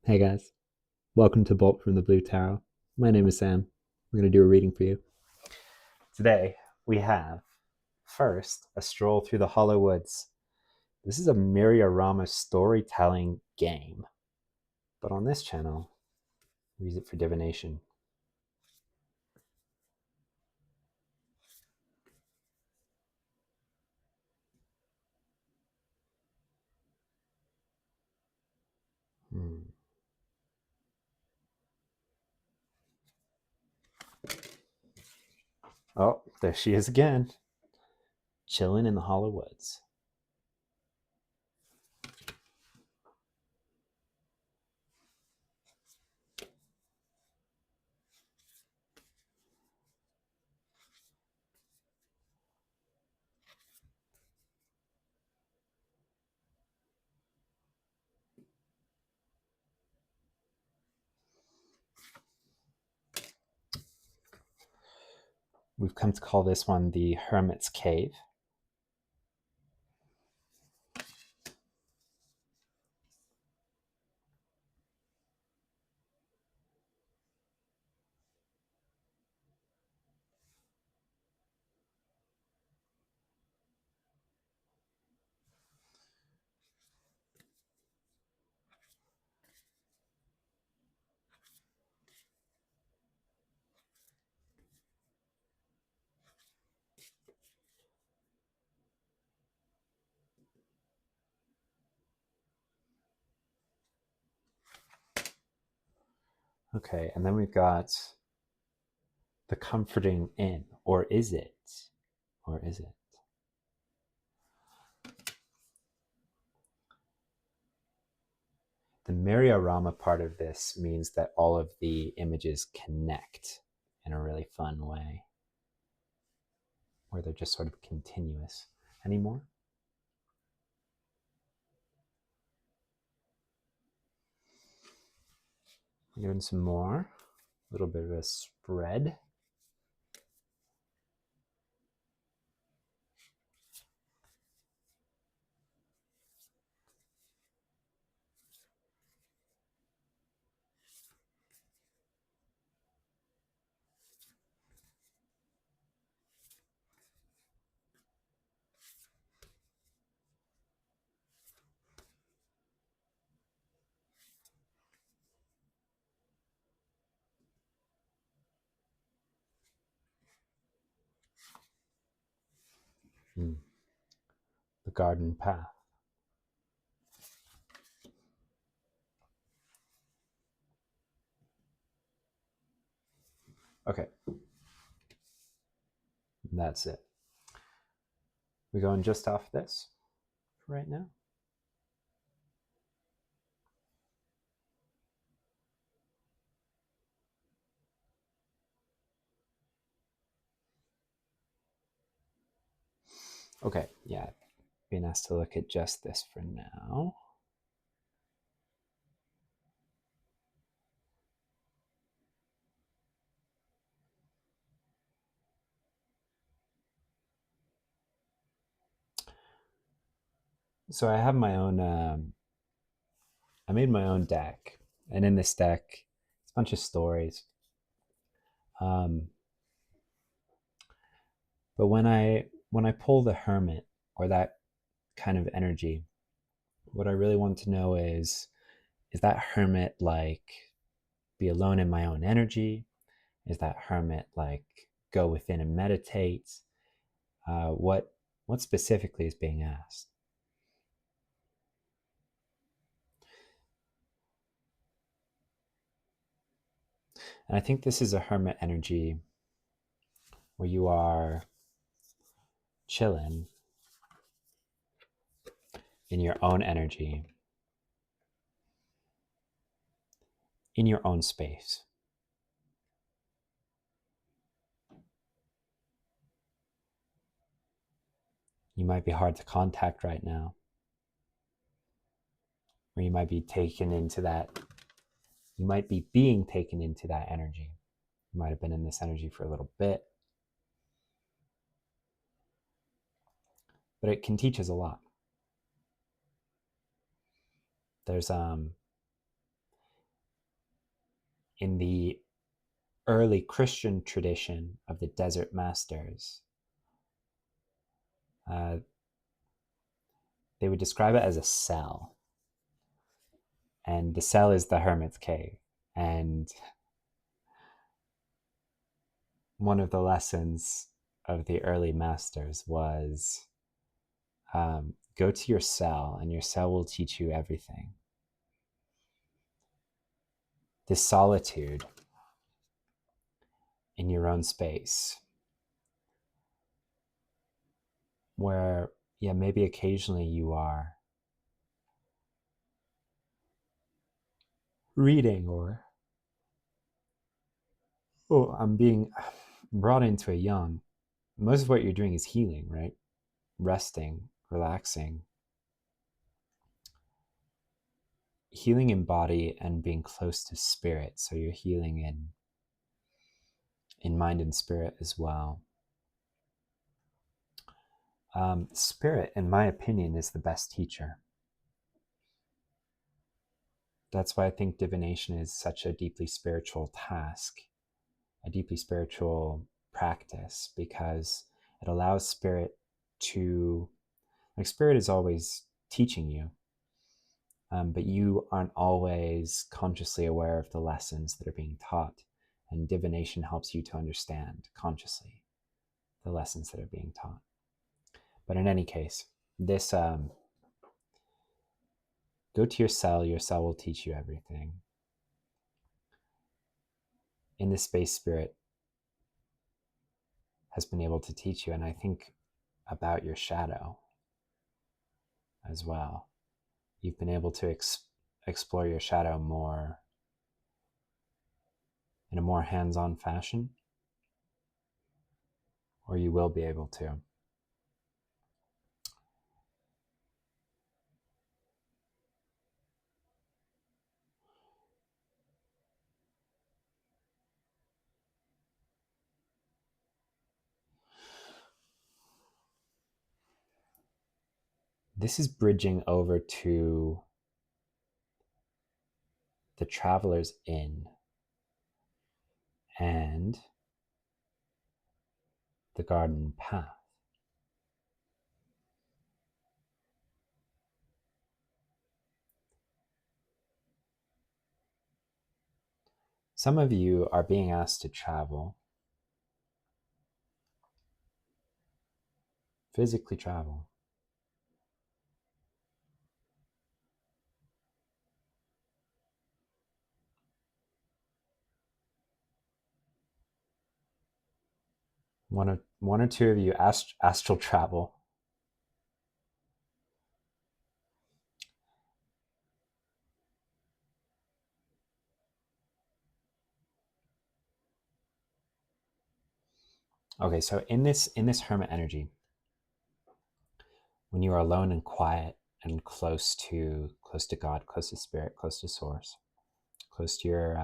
Hey guys, welcome to Bolt from the Blue Tarot. My name is Sam. We're going to do a reading for you. Today we have first a stroll through the hollow woods. This is a Miriorama storytelling game, but on this channel we use it for divination. Oh, there she is again, chilling in the hollow woods. We've come to call this one the Hermit's Cave. Okay, and then we've got the Comforting Inn, or is it? Or is it? The Miriorama part of this means that all of the images connect in a really fun way, where they're just sort of continuous. Any more? We're doing some more. A little bit of a spread. The garden path. Okay. That's it. We're going just off this right now. Okay, yeah, being asked to look at just this for now. So I have my own, I made my own deck, and in this deck, it's a bunch of stories. But when I pull the hermit or that kind of energy, what I really want to know is that hermit like be alone in my own energy? Is that hermit like go within and meditate? What specifically is being asked? And I think this is a hermit energy where you are chilling in your own energy, in your own space. You might be hard to contact right now, or you might be taken into that, you might be being taken into that energy. You might have been in this energy for a little bit, but it can teach us a lot. There's in the early Christian tradition of the Desert Masters, they would describe it as a cell. And the cell is the hermit's cave. And one of the lessons of the early masters was go to your cell, and your cell will teach you everything. This solitude in your own space, where, yeah, maybe occasionally you are reading, or, oh, I'm being brought into a yawn. Most of what you're doing is healing, right? Resting, relaxing, healing in body and being close to spirit. So you're healing in mind and spirit as well. Spirit, in my opinion, is the best teacher. That's why I think divination is such a deeply spiritual task, a deeply spiritual practice, because it allows spirit to, like, spirit is always teaching you, but you aren't always consciously aware of the lessons that are being taught. And divination helps you to understand consciously the lessons that are being taught. But in any case, this go to your cell will teach you everything. In this space, spirit has been able to teach you, and I think about your shadow as well. You've been able to explore your shadow more in a more hands-on fashion, or you will be able to. This is bridging over to the Traveler's Inn and the Garden Path. Some of you are being asked to travel, physically travel. One or two of you astral travel. Okay, so in this hermit energy, when you are alone and quiet and close to God, close to spirit, close to source, close to your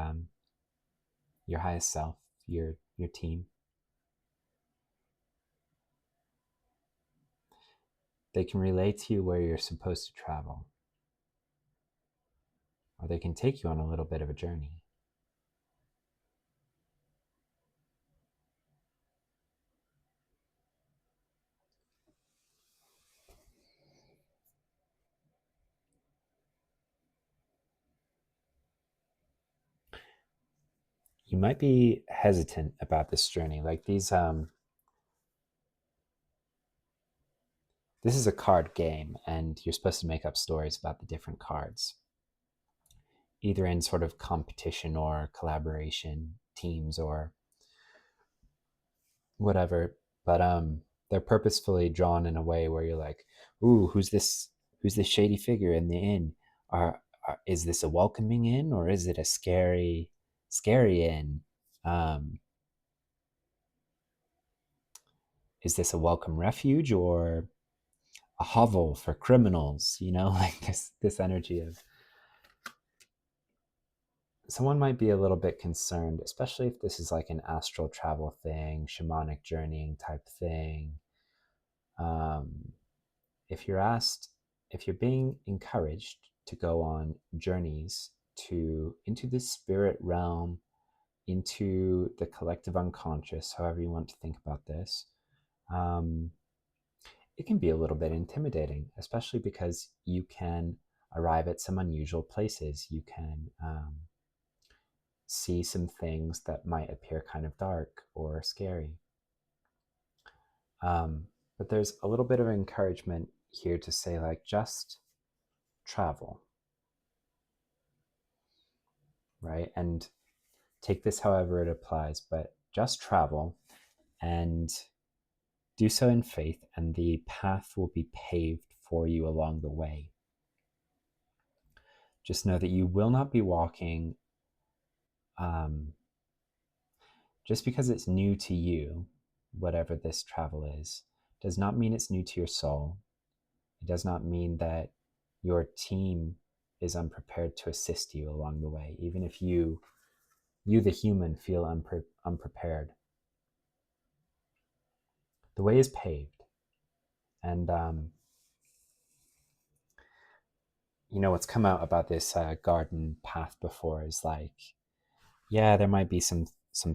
highest self, your team, they can relate to you where you're supposed to travel, or they can take you on a little bit of a journey. You might be hesitant about this journey. Like these, this is a card game, and you're supposed to make up stories about the different cards, either in sort of competition or collaboration, teams or whatever. But they're purposefully drawn in a way where you're like, ooh, who's this shady figure in the inn? Is this a welcoming inn, or is it a scary inn? Is this a welcome refuge, or a hovel for criminals? Like this energy of, someone might be a little bit concerned, especially if this is like an astral travel thing, shamanic journeying type thing. If you're being encouraged to go on journeys into the spirit realm, into the collective unconscious, however you want to think about this, it can be a little bit intimidating, especially because you can arrive at some unusual places. You can see some things that might appear kind of dark or scary. But there's a little bit of encouragement here to say, like, just travel, right? And take this however it applies, but just travel and do so in faith, and the path will be paved for you along the way. Just know that you will not be walking just because it's new to you, whatever this travel is, does not mean it's new to your soul. It does not mean that your team is unprepared to assist you along the way, even if you the human, feel unprepared. The way is paved. And, what's come out about this garden path before is like, yeah, there might be some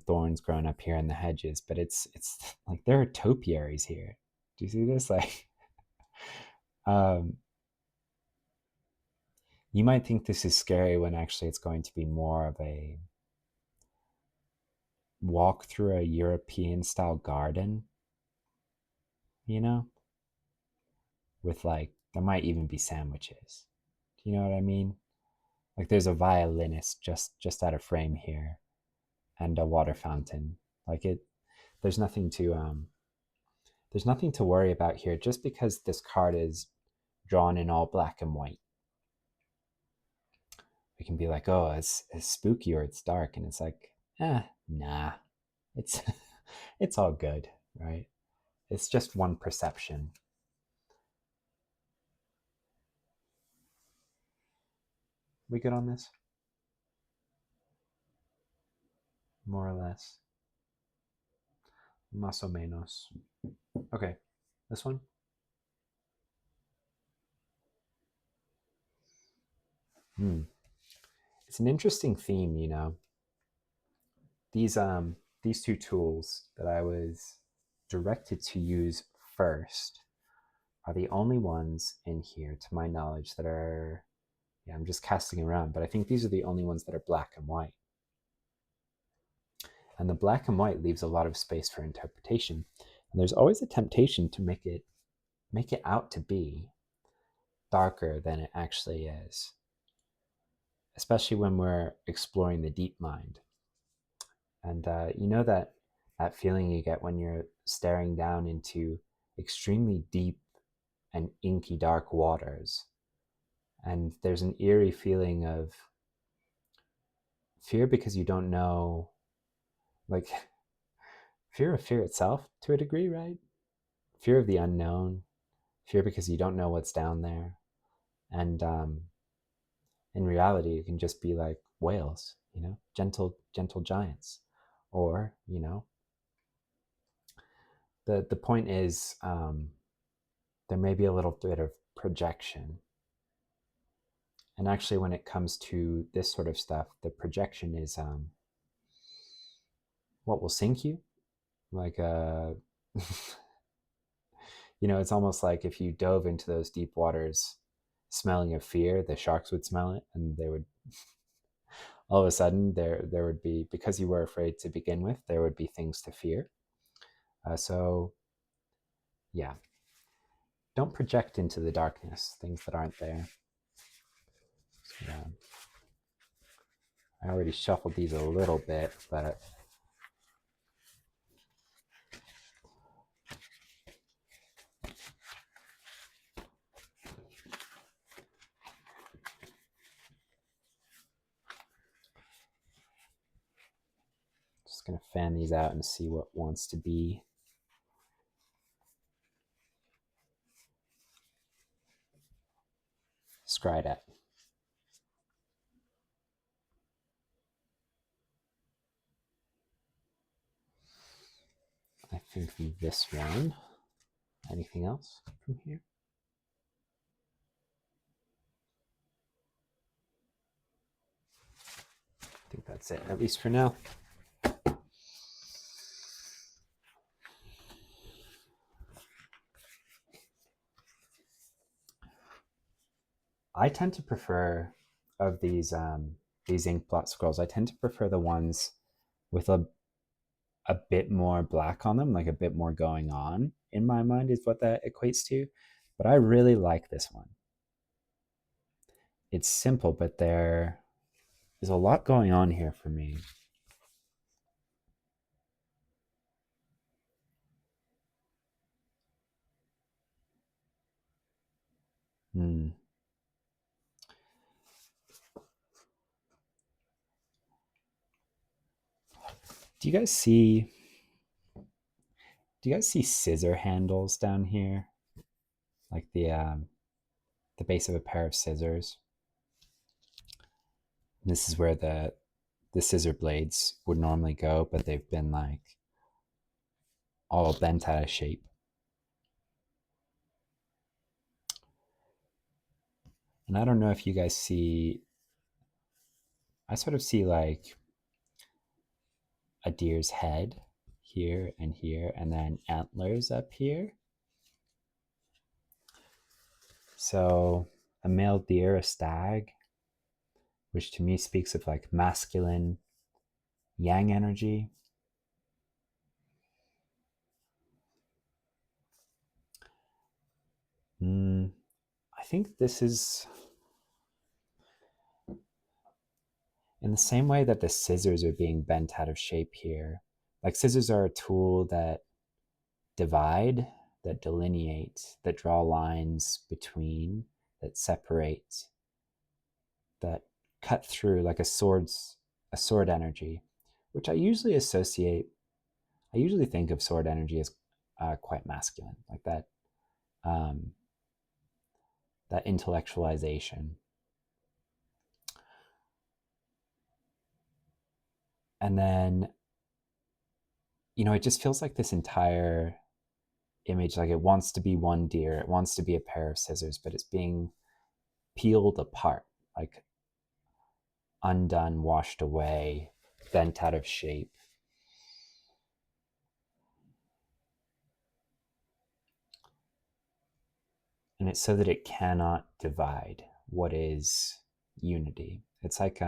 thorns growing up here in the hedges, but it's like there are topiaries here. Do you see this? Like, you might think this is scary when actually it's going to be more of a walk through a European style garden, with like, there might even be sandwiches. Do you know what I mean? Like, there's a violinist just out of frame here, and a water fountain. Like, there's nothing to worry about here, just because this card is drawn in all black and white. We can be like, oh, it's spooky or it's dark, and it's like, nah, it's it's all good, right? It's just one perception. We good on this? More or less. Más o menos. Okay, this one? It's an interesting theme, These two tools that I was directed to use first are the only ones in here, to my knowledge, that are, I'm just casting around, but I think these are the only ones that are black and white. And the black and white leaves a lot of space for interpretation. And there's always a temptation to make it out to be darker than it actually is, especially when we're exploring the deep mind. And that feeling you get when you're staring down into extremely deep and inky dark waters, and there's an eerie feeling of fear because you don't know, like, fear of fear itself to a degree, right? Fear of the unknown, fear because you don't know what's down there. And in reality, it can just be like whales, gentle giants. Or, the point is, there may be a little bit of projection. And actually, when it comes to this sort of stuff, the projection is what will sink you. Like, it's almost like if you dove into those deep waters smelling of fear, the sharks would smell it, and they would all of a sudden there would be, because you were afraid to begin with, there would be things to fear. So yeah, don't project into the darkness things that aren't there. So, yeah. I already shuffled these a little bit, but just going to fan these out and see what wants to be. Scried at. I think this one. Anything else from here? I think that's it, at least for now. I tend to prefer, of these ink blot scrolls, I tend to prefer the ones with a bit more black on them, like a bit more going on, in my mind, is what that equates to. But I really like this one. It's simple, but there is a lot going on here for me. Hmm. Do you guys see scissor handles down here? Like the base of a pair of scissors. And this is where the scissor blades would normally go, but they've been like all bent out of shape. And I don't know if you guys see, I sort of see like a deer's head here, and then antlers up here. So a male deer, a stag, which to me speaks of like masculine yang energy. I think this is in the same way that the scissors are being bent out of shape here. Like scissors are a tool that divide, that delineate, that draw lines between, that separate, that cut through, like a sword energy, which I usually think of sword energy as quite masculine, like that intellectualization. And then, it just feels like this entire image, like it wants to be one deer, it wants to be a pair of scissors, but it's being peeled apart, like undone, washed away, bent out of shape. And it's so that it cannot divide what is unity. It's like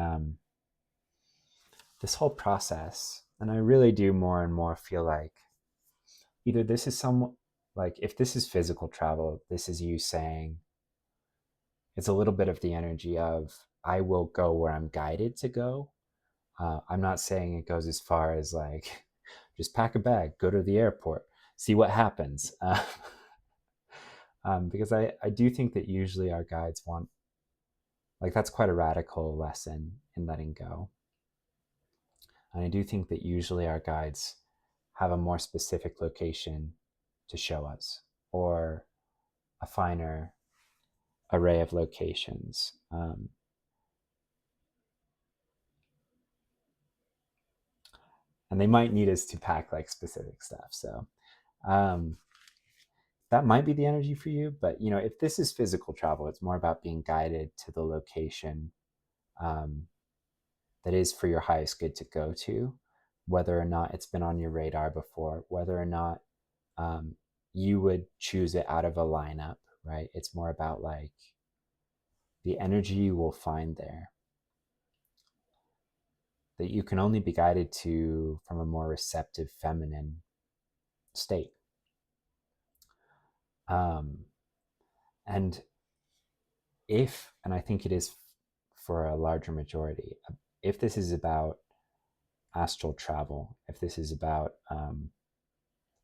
this whole process, and I really do more and more feel like either this is like if this is physical travel, this is you saying, it's a little bit of the energy of I will go where I'm guided to go. I'm not saying it goes as far as like just pack a bag, go to the airport, see what happens. Because I do think that usually our guides want, like, that's quite a radical lesson in letting go. And I do think that usually our guides have a more specific location to show us, or a finer array of locations. And they might need us to pack like specific stuff. So that might be the energy for you. But if this is physical travel, it's more about being guided to the location that is for your highest good to go to, whether or not it's been on your radar before, whether or not you would choose it out of a lineup, right? It's more about like the energy you will find there, that you can only be guided to from a more receptive feminine state. And I think it is for a larger majority, if this is about astral travel, if this is about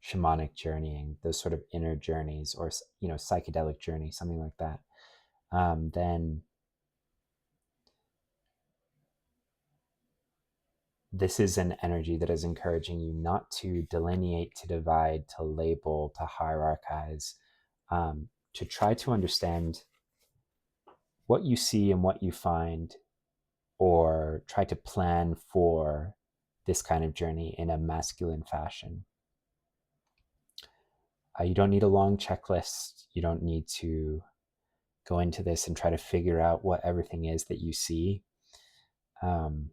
shamanic journeying, those sort of inner journeys, or psychedelic journey, something like that, then this is an energy that is encouraging you not to delineate, to divide, to label, to hierarchize, to try to understand what you see and what you find, or try to plan for this kind of journey in a masculine fashion. You don't need a long checklist. You don't need to go into this and try to figure out what everything is that you see. You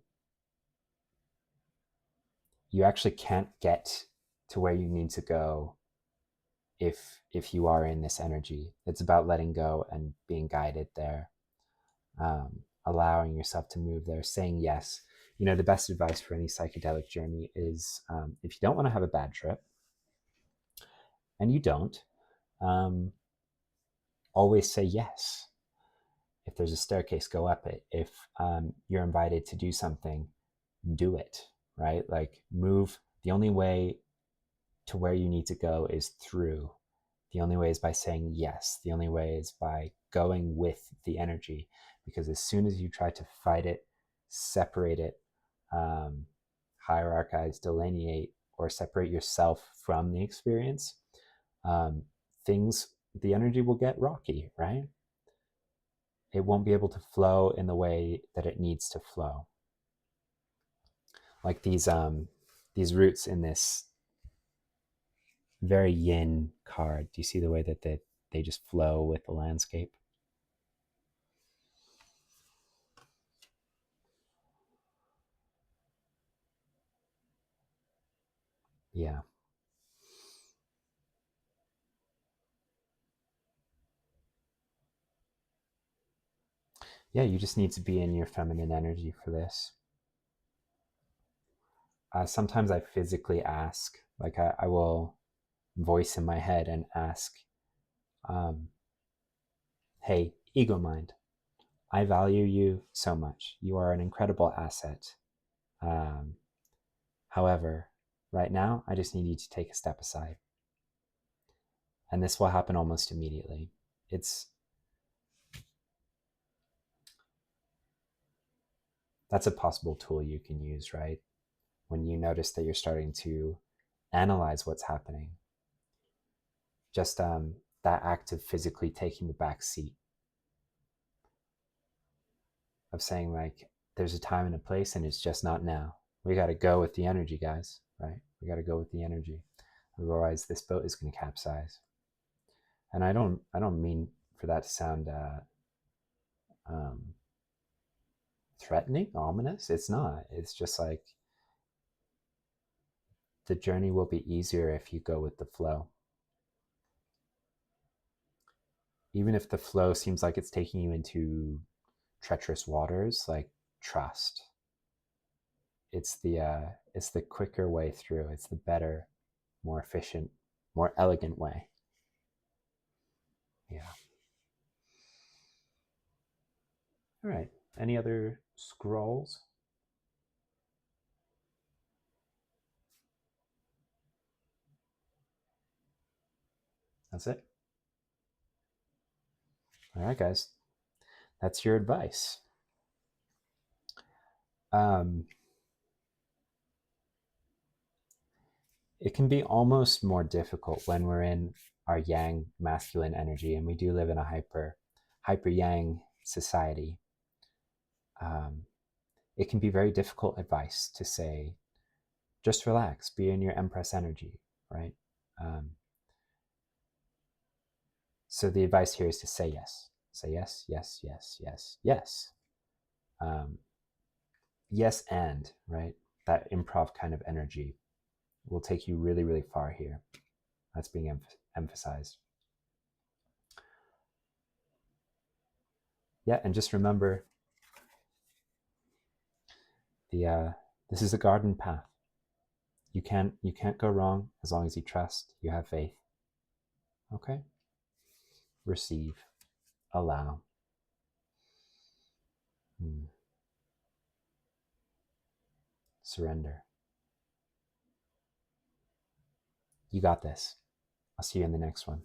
actually can't get to where you need to go if you are in this energy. It's about letting go and being guided there. allowing yourself to move there, saying yes. You know, the best advice for any psychedelic journey is if you don't want to have a bad trip, and you don't, um, always say yes. If there's a staircase, go up it. If you're invited to do something, do it, right? Like move. The only way to where you need to go is through. The only way is by saying yes. The only way is by going with the energy. Because as soon as you try to fight it, separate it, hierarchize, delineate, or separate yourself from the experience, the energy will get rocky, right? It won't be able to flow in the way that it needs to flow. Like these roots in this very yin card. Do you see the way that they just flow with the landscape? Yeah. Yeah, you just need to be in your feminine energy for this. Sometimes I physically ask, like I will voice in my head and ask, hey, ego mind, I value you so much. You are an incredible asset. Um, However, right now, I just need you to take a step aside. And this will happen almost immediately. That's a possible tool you can use, right? When you notice that you're starting to analyze what's happening. Just that act of physically taking the back seat, of saying like, there's a time and a place and it's just not now. We got to go with the energy, guys, right? We got to go with the energy. Otherwise, this boat is going to capsize. And I don't mean for that to sound um, threatening, ominous. It's not. It's just like the journey will be easier if you go with the flow. Even if the flow seems like it's taking you into treacherous waters, like trust. It's the quicker way through. It's the better, more efficient, more elegant way. Yeah. All right. Any other scrolls? That's it. All right, guys. That's your advice. It can be almost more difficult when we're in our yang masculine energy, and we do live in a hyper yang society. It can be very difficult advice to say, just relax, be in your empress energy, right? So the advice here is to say yes. Say yes, yes, yes, yes, yes. Yes, and, right? That improv kind of energy will take you really, really far here. That's being emphasized. Yeah, and just remember this is a garden path. You can't go wrong as long as you trust, you have faith. Okay? Receive, allow. Surrender. You got this. I'll see you in the next one.